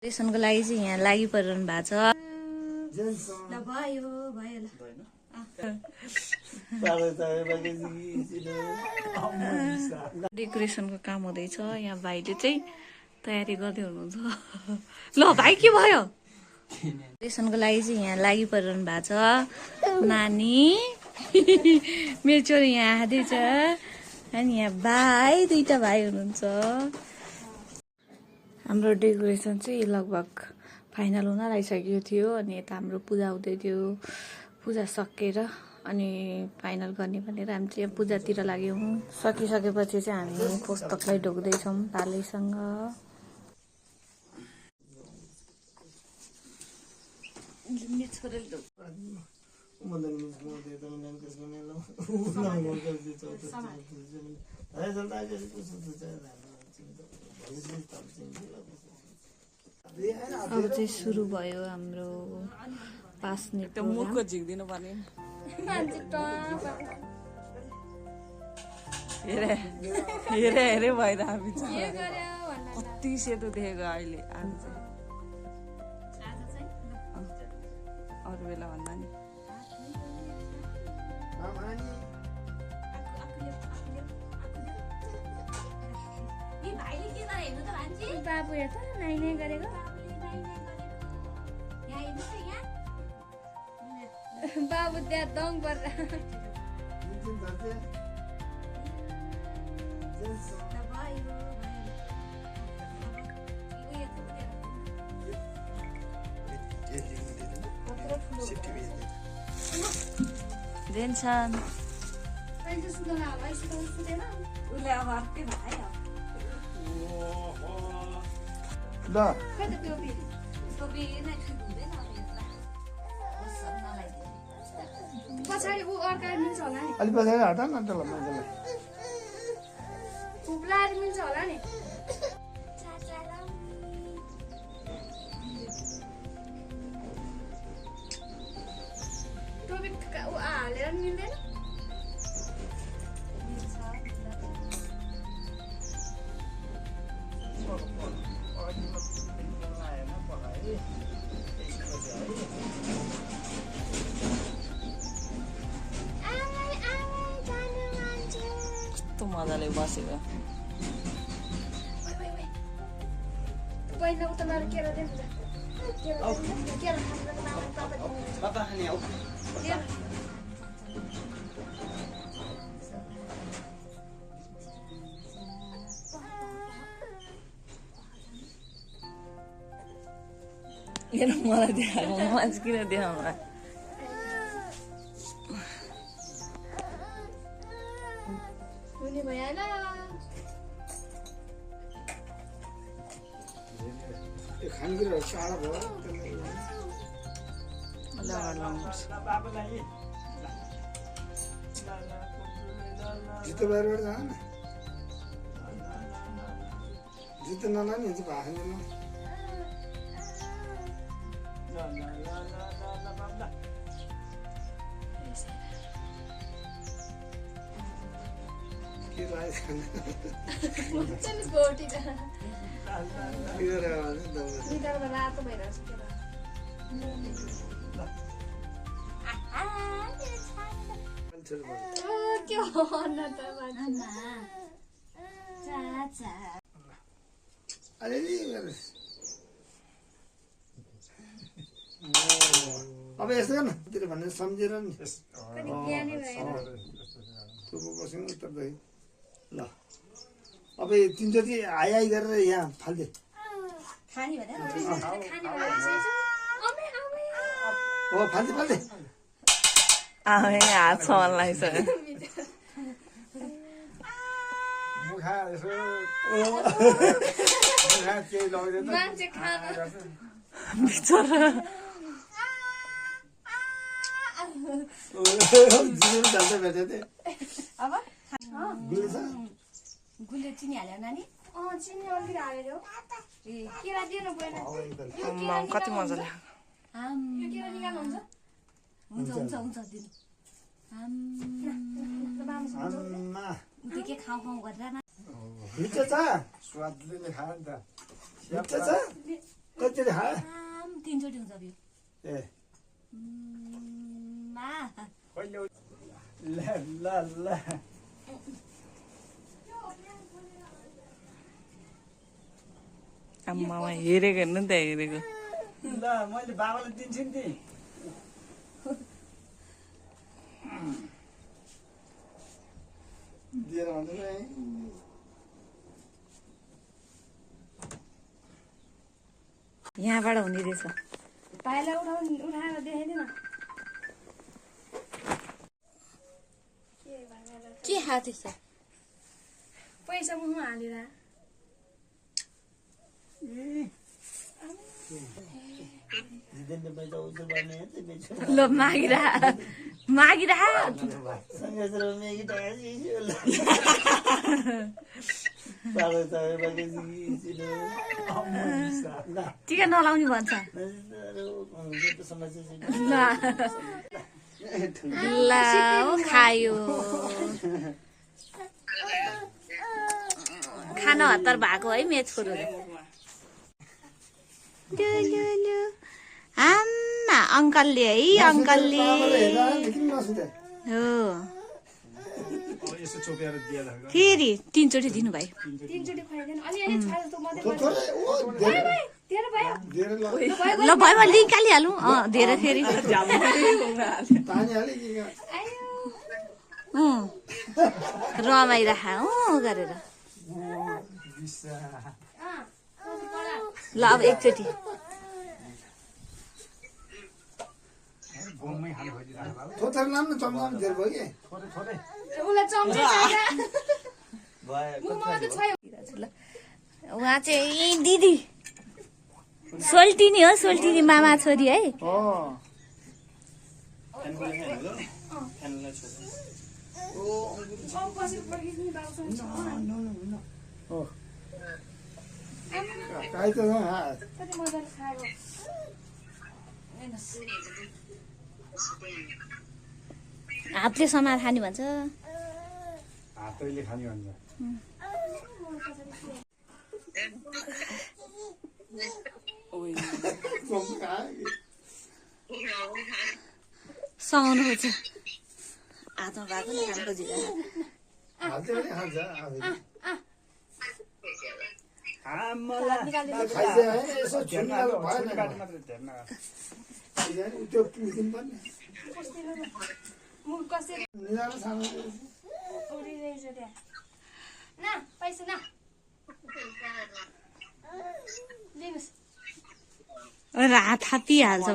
रेसनको लागि चाहिँ यहाँ लागि परिरहनु भएको छ। ल भयो भयो ल डेकोरेसनको काम हुँदैछ। यहाँ भाइले चाहिँ तयारी गर्दै हुनुहुन्छ। ल भाइ के भयो? डेकोरेसनको लागि चाहिँ यहाँ लागि परिरहनु भएको छ। नानी मेरो छोरी यहाँ आँदैछ अनि यहाँ भाइ दुईटा भाइ हुनुहुन्छ। हाम्रो डेकोरेसन चाहिँ लगभग फाइनल हुन लागिसकेको थियो अनि यता हाम्रो पूजा हुँदै थियो। पूजा सकेर अनि फाइनल गर्ने भनेर हामी चाहिँ पूजातिर लाग्यौँ। सकिसकेपछि चाहिँ हामी पुस्तकलाई ढोक्दैछौँ तालैसँग। अब चाहिँ सुरु भयो हाम्रो पास्ने मुख झिक्दिनु पर्ने हेरे हेरे हेरे भइरहेको छ। कति सेतो देखेको अहिले आज चाहिँ अरू बेला भन्दा नि बाबु हेर त नाइ गरेको बाबु त्यहाँ दङ पर्दा जेन्सन उसले अब अर्कै भयो पछाडि ऊ अर्का मिल्छ होला नि अलि पछाडि हटा न त ल मान्छेलाई फुप्लाएर मिल्छ होला नि टोपी ऊ हालेर मिल्दैन कस्तो मजाले बसेको पहिला उता मार केरा दे केरा हेर मलाई देखाएको मान्छे किन देखाउनु हुने भइहाल्यो खानेकुराहरू टाढा भयो जुत्ता बाहिरबाट जान न जुत्ता नलाने हुन्छ भाग्दैन के लाग्यो रातो भइरहेको के हो अब यस्तो गर्नतिर भनेर सम्झेर नि बस्यौँ उत्तर दही ल अब तिनचोटि आइ आइ गरेर यहाँ फाल्दे हो फाल्दे फाल्दे हात छ मलाई मुखा यसो मुखा केही लगाउँदैन बिचरा गुलियो चिनी हाल्यो नानी चिनी अलिकति हालेर केरा दिनु भएन कति मजाले केरा निकाल्नुहुन्छ हुन्छ हुन्छ हुन्छ दिनु के खाऊ खाऊ गरेर मिठो छ स्वादले खायो नि त मिठो छ कतिचोटि खा 3 चोटि हुन्छ बिउ ए मा ल ल ल आम्मामा हेरेको हेर्नु नि त हेरेको ल मैले बाबालाई दिन्छु नि दिएर भन्दैन है यहाँबाट हुने रहेछ पाइला उठाएर देखाइदिन के खाएको थिएछ पैसा मुखमा हालेर दिदीले पैसा उजुर गर्ने ल मागिरह टिका नलाउने भन्छ ल खायो खाना हतार भएको है मेच छोरोले आम्मा अङ्कलले है अङ्कलले हो फेरि 3 चोटि दिनुभयो 3 चोटि खुवाइदिन अलिअलि छ जस्तो मात्रै तेरो भयो ल भयो म निकालिहालौँ धेरै फेरि रमाइराख गरेर ल अब एकचोटि थोथर नाम न चम्चाम धेर भयो कि उसलाई चम्चा चाहिन्छ मुखमा त छ उहाँ चाहिँ दिदी सोल्टिनी हो सोल्टिनी मामा छोरी है काहीँ त कति मजाले खायो हातले समाएर खाने भन्छ हातैले खाने भन्छ समाउनु खोज्छ हातमा भएको नि काम खोजिरहेको हातले पनि खान्छ यसो छुनिहाल्नु भएन त्यो पुग्दिनु पर्ने मुख कसरी निजाले सानो उडिरहेछ त्यहाँ न पैसा न लिनुहोस् हात थापिहाल्छ